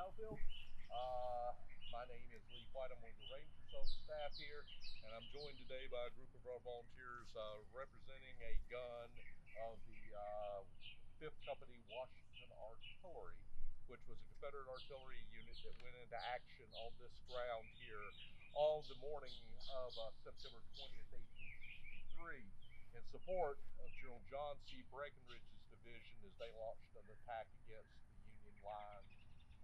battlefield. My name is Lee White. I'm one of the Rangers on staff here, and I'm joined today by a group of our volunteers representing a gun of the 5th Company Washington Artillery, which was a Confederate artillery unit that went into action on this ground here on the morning of September 20th, 1863, in support of General John C. Breckinridge's division as they launched an attack against the Union lines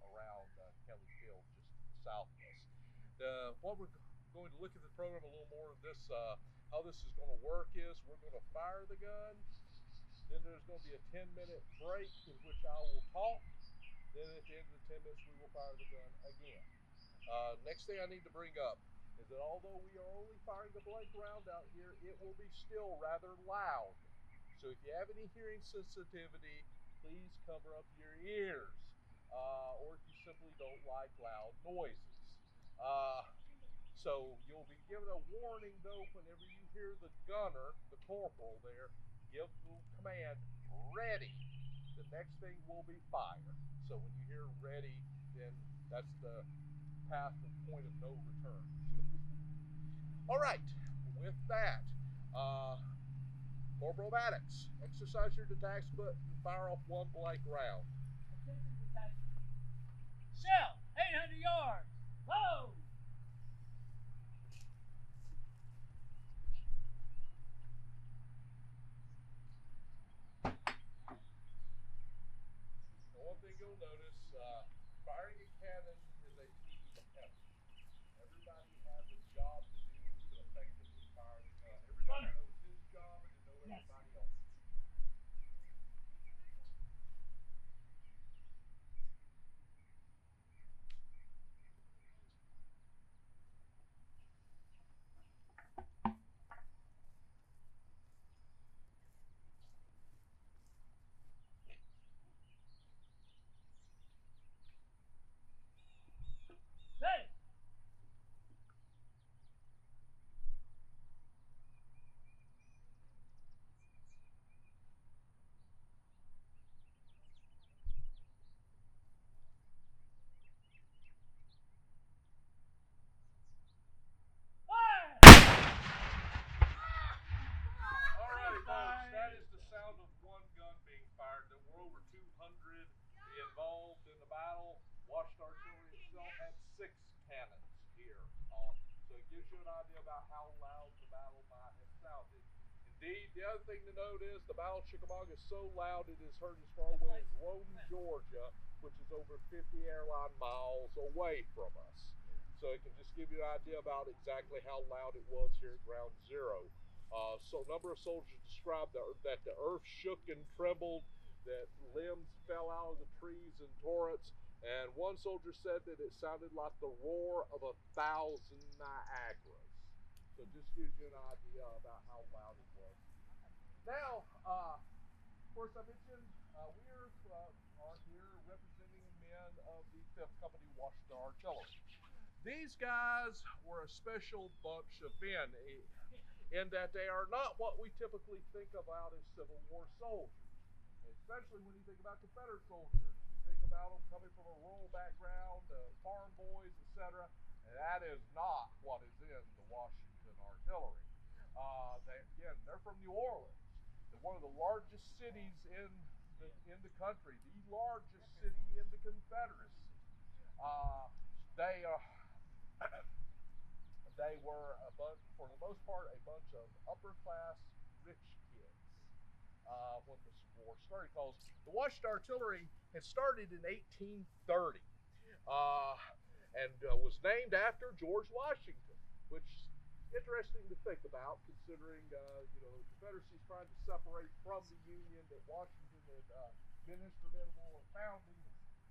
around Kelly Field, just to the southwest. What we're going to look at the program a little more of this, how this is going to work is we're going to fire the gun, then there's going to be a 10-minute break in which I will talk, then at the end of the 10 minutes we will fire the gun again. Next thing I need to bring up is that although we are only firing a blank round out here, it will be still rather loud. So if you have any hearing sensitivity, please cover up your ears. Or if you simply don't like loud noises. So you'll be given a warning though whenever you hear the gunner, the corporal there, give the command, ready. The next thing will be fire. So when you hear ready, then that's the path and point of no return. All right, with that, Corporal Maddox, exercise your detachment and fire off one blank round. Shell, 800 yards, low. One thing you'll notice, firing a cannon is a team effort. Everybody has a job to do to effectively fire the gun. Everybody knows his job and to know everybody else's. Ready. Fire! All right, folks, that is the sound of one gun being fired. There were over 200 involved in the battle. Washington Artillery itself had 6 cannons here. So it gives you an idea about how loud the battle might have sounded. Indeed, the other thing to note is the Battle of Chickamauaga is so loud it is heard as far away as Rome, Georgia, which is over 50 airline miles away from us. So it can just give you an idea about exactly how loud it was here at Ground Zero. So a number of soldiers described that the earth shook and trembled, that limbs fell out of the trees in torrents, and one soldier said that it sounded like the roar of 1,000 Niagaras. So it just gives you an idea about how loud it was. Now, of course, I mentioned we are here representing men of the 5th Company Washington Artillery. These guys were a special bunch of men in that they are not what we typically think about as Civil War soldiers, especially when you think about Confederate soldiers. You think about them coming from a rural background, farm boys, etc. And that is not what is in the Washington Artillery. They're from New Orleans. They're one of the largest cities in the country, the largest city in the Confederacy. They they were for the most part, a bunch of upper class rich kids when this war started. Because the Washington Artillery had started in 1830 uh, and was named after George Washington, which is interesting to think about, considering the Confederacy is trying to separate from the Union that Washington had been instrumental in founding.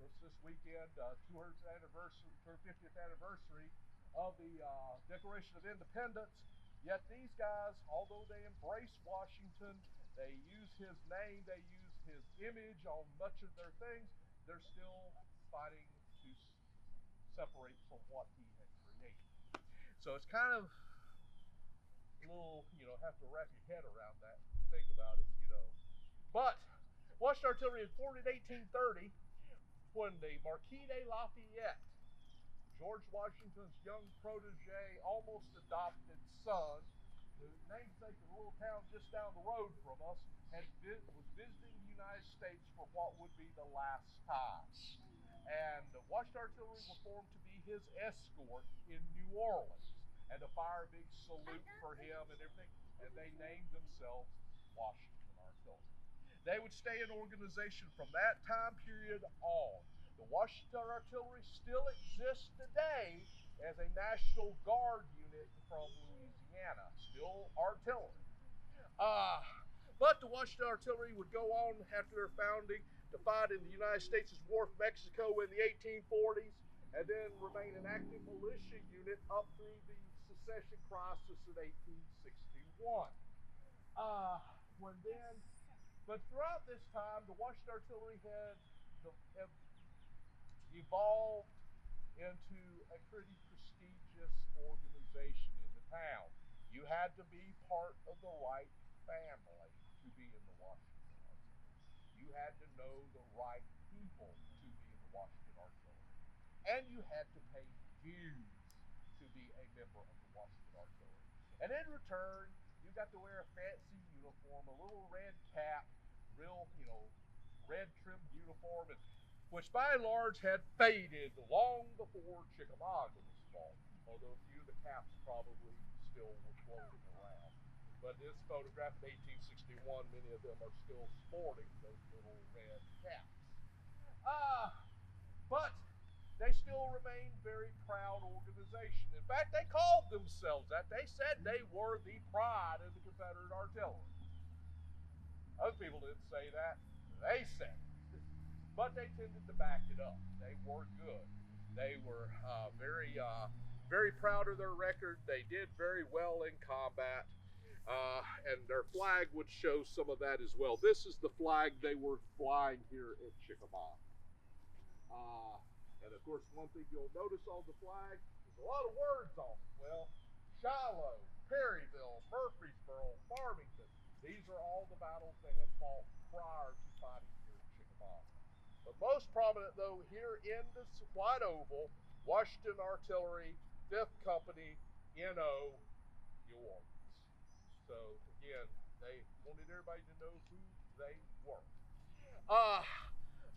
Of course, this weekend, 250th anniversary of the Declaration of Independence. Yet these guys, although they embrace Washington, they use his name, they use his image on much of their things, they're still fighting to separate from what he had created. So it's kind of a little, have to wrap your head around that and think about it. But Washington Artillery was formed in 1830. when the Marquis de Lafayette, George Washington's young protege, almost adopted son, the namesake of a little town just down the road from us, was visiting the United States for what would be the last time. And the Washington Artillery were formed to be his escort in New Orleans and to fire a big salute for him and everything. And they named themselves Washington Artillery. They would stay in organization from that time period on. The Washington Artillery still exists today as a National Guard unit from Louisiana, still artillery. Uh, but the Washington Artillery would go on after their founding to fight in the United States' War with Mexico in the 1840s and then remain an active militia unit up through the secession crisis in 1861. When then But throughout this time, the Washington Artillery have evolved into a pretty prestigious organization in the town. You had to be part of the right family to be in the Washington Artillery. You had to know the right people to be in the Washington Artillery. And you had to pay dues to be a member of the Washington Artillery. And in return, you got to wear a fancy uniform, a little red cap, real, red trimmed uniform, which by and large had faded long before Chickamauga was formed, although a few of the caps probably still were floating around. But this photograph in 1861, many of them are still sporting those little red caps. But they still remain very proud organization. In fact, they called themselves that. They said they were the pride of the Confederate artillery. Other people didn't say that. They said it. But they tended to back it up. They were good. They were very proud of their record. They did very well in combat. And their flag would show some of that as well. This is the flag they were flying here at Chickamauga. And of course, one thing you'll notice on the flag is a lot of words on it. Well, Shiloh, Perryville, Murfreesboro, Farmington. These are all the battles they had fought prior to fighting here at Chickamauga. But most prominent, though, here in this White Oval, Washington Artillery, 5th Company, NO, New Orleans. So, again, they wanted everybody to know who they were.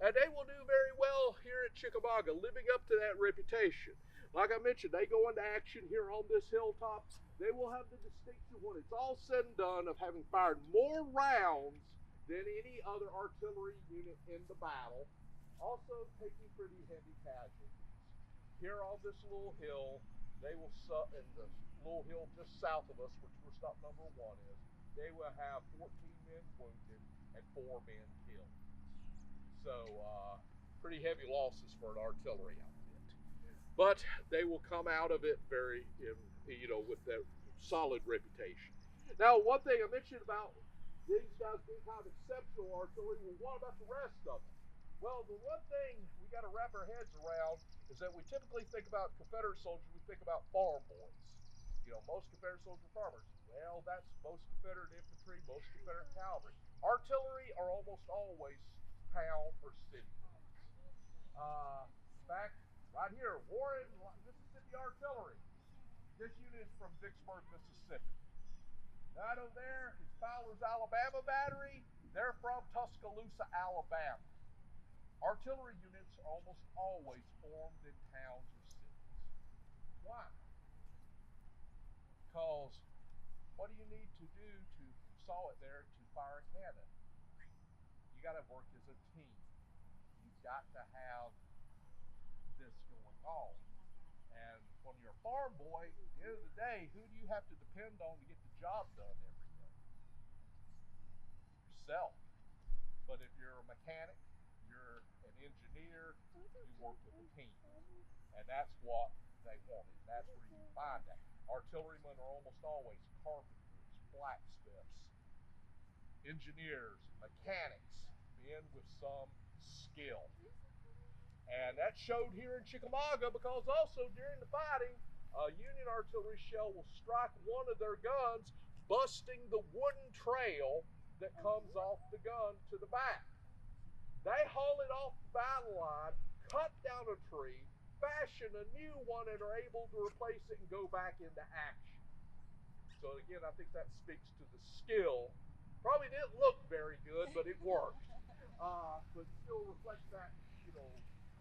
And they will do very well here at Chickamauga, living up to that reputation. Like I mentioned, they go into action here on this hilltop. They will have the distinction when it's all said and done of having fired more rounds than any other artillery unit in the battle, also taking pretty heavy casualties. Here on this little hill, they will, in the little hill just south of us, which where stop number 1 is, they will have 14 men wounded and 4 men killed. So, pretty heavy losses for an artillery outfit. But they will come out of it with that solid reputation. Now, one thing I mentioned about these guys being kind of exceptional artillery, well, what about the rest of them? Well, the one thing we got to wrap our heads around is that we typically think about Confederate soldiers, we think about farm boys. Most Confederate soldiers are farmers. Well, that's most Confederate infantry, most Confederate cavalry. Artillery are almost always town or city. In fact, right here, Warren, Mississippi Artillery. This unit is from Vicksburg, Mississippi. Right over there is Fowler's Alabama Battery. They're from Tuscaloosa, Alabama. Artillery units are almost always formed in towns or cities. Why? Because what do you need to do to saw it there to fire a cannon? You got to work as a team. You've got to have this going on. And when you're a farm boy, at the end of the day, who do you have to depend on to get the job done every day? Yourself. But if you're a mechanic, you're an engineer, you work with a team. And that's what they wanted. That's where you find that. Artillerymen are almost always carpenters, blacksmiths, engineers, mechanics, men with some skill. And that showed here in Chickamauga because also during the fighting, a Union artillery shell will strike one of their guns, busting the wooden trail that comes off the gun to the back. They haul it off the battle line, cut down a tree, fashion a new one, and are able to replace it and go back into action. So again, I think that speaks to the skill. Probably didn't look very good, but it worked. But still reflects that, you know,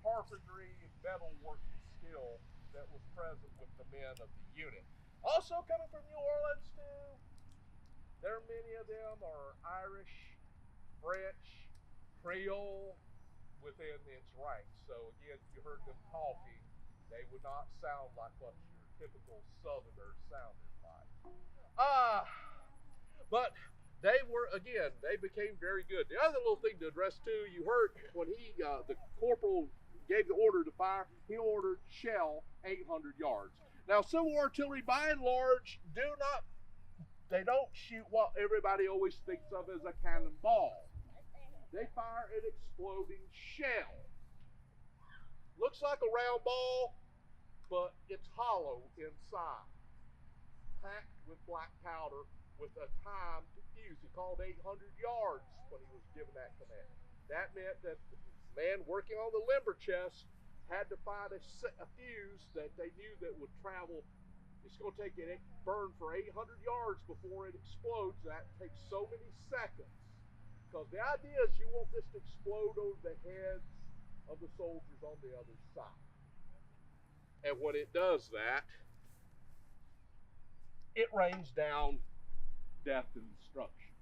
carpentry and metalworking skill that was present with the men of the unit. Also coming from New Orleans too, there are many of them are Irish, French, Creole within its ranks. So again, if you heard them talking, they would not sound like what your typical Southerner sounded like. But they were again, they became very good. The other little thing to address too, you heard when the corporal gave the order to fire, he ordered shell 800 yards. Now, Civil artillery, by and large, they don't shoot what everybody always thinks of as a cannonball. They fire an exploding shell. Looks like a round ball, but it's hollow inside, packed with black powder with a time to fuse. He called 800 yards when he was given that command. That meant that the man working on the limber chest had to find a fuse that they knew that would travel. It's going to take it burn for 800 yards before it explodes. That takes so many seconds. Because the idea is you want this to explode over the heads of the soldiers on the other side. And when it does that, it rains down death and destruction.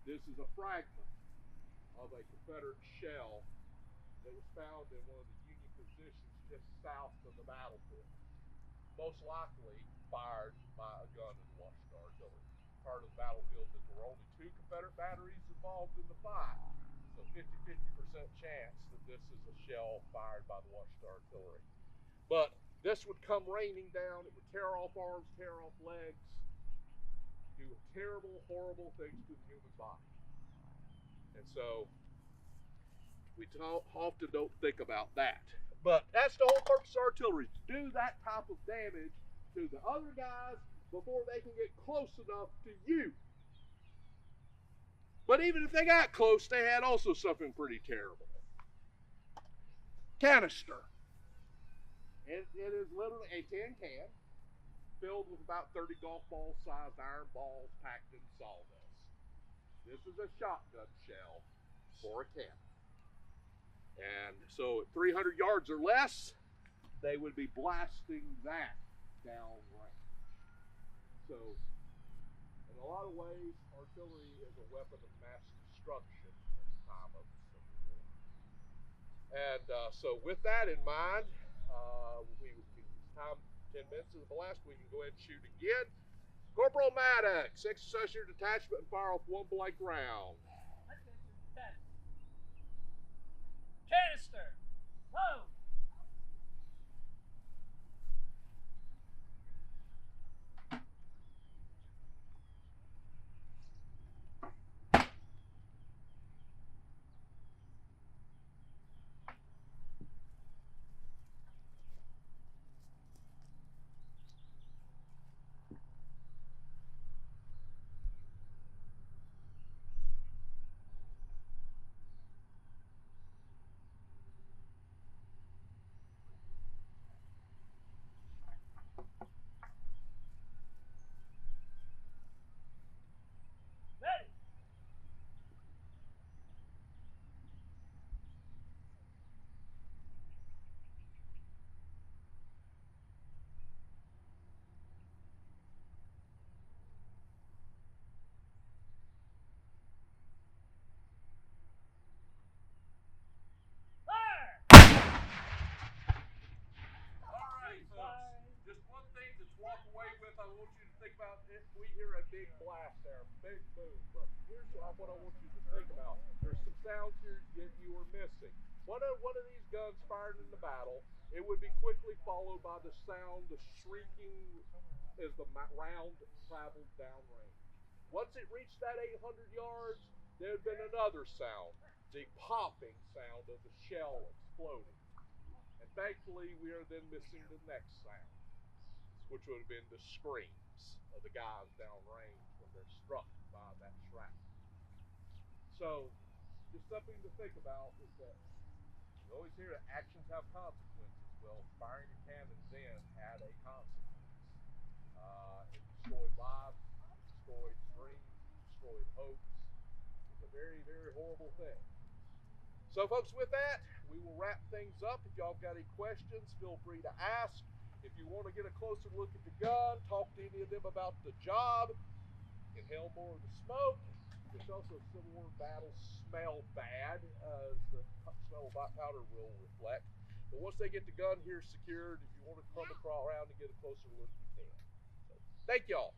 This is a fragment of a Confederate shell that was found in one of the Union positions just south of the battlefield. Most likely fired by a gun of the Washington artillery. Part of the battlefield that there were only 2 Confederate batteries involved in the fight. So 50% chance that this is a shell fired by the Washington artillery. But this would come raining down. It would tear off arms, tear off legs, do terrible, horrible things to the human body. And so we often don't think about that. But that's the whole purpose of artillery, to do that type of damage to the other guys before they can get close enough to you. But even if they got close, they had also something pretty terrible. Canister. It is literally a tin can filled with about 30 golf ball sized iron balls packed in sawdust. This is a shotgun shell for a cannon. And so at 300 yards or less, they would be blasting that down range. So in a lot of ways, artillery is a weapon of mass destruction at the time of the Civil War. And so with that in mind, time 10 minutes is the last, we can go ahead and shoot again. Corporal Maddox, exercise your detachment and fire off 1 blank round. Canister, load. I want you to think about if we hear a big blast there, a big boom. But here's what I want you to think about. There's some sounds here that you are missing. One of these guns fired in the battle, it would be quickly followed by the sound, the shrieking as the round traveled downrange. Once it reached that 800 yards, there had been another sound, the popping sound of the shell exploding. And thankfully, we are then missing the next sound, which would have been the screams of the guys downrange when they're struck by that shrapnel. So just something to think about is that you always hear that actions have consequences. Well, firing your cannons in had a consequence. It destroyed lives, it destroyed dreams, it destroyed hopes. It's a very, very horrible thing. So, folks, with that, we will wrap things up. If y'all got any questions, feel free to ask. If you want to get a closer look at the gun, talk to any of them about the job, inhale more of the smoke. There's also Civil War battles smell bad, as the smell of black powder will reflect. But once they get the gun here secured, if you want to come around and get a closer look, you can. So, thank y'all.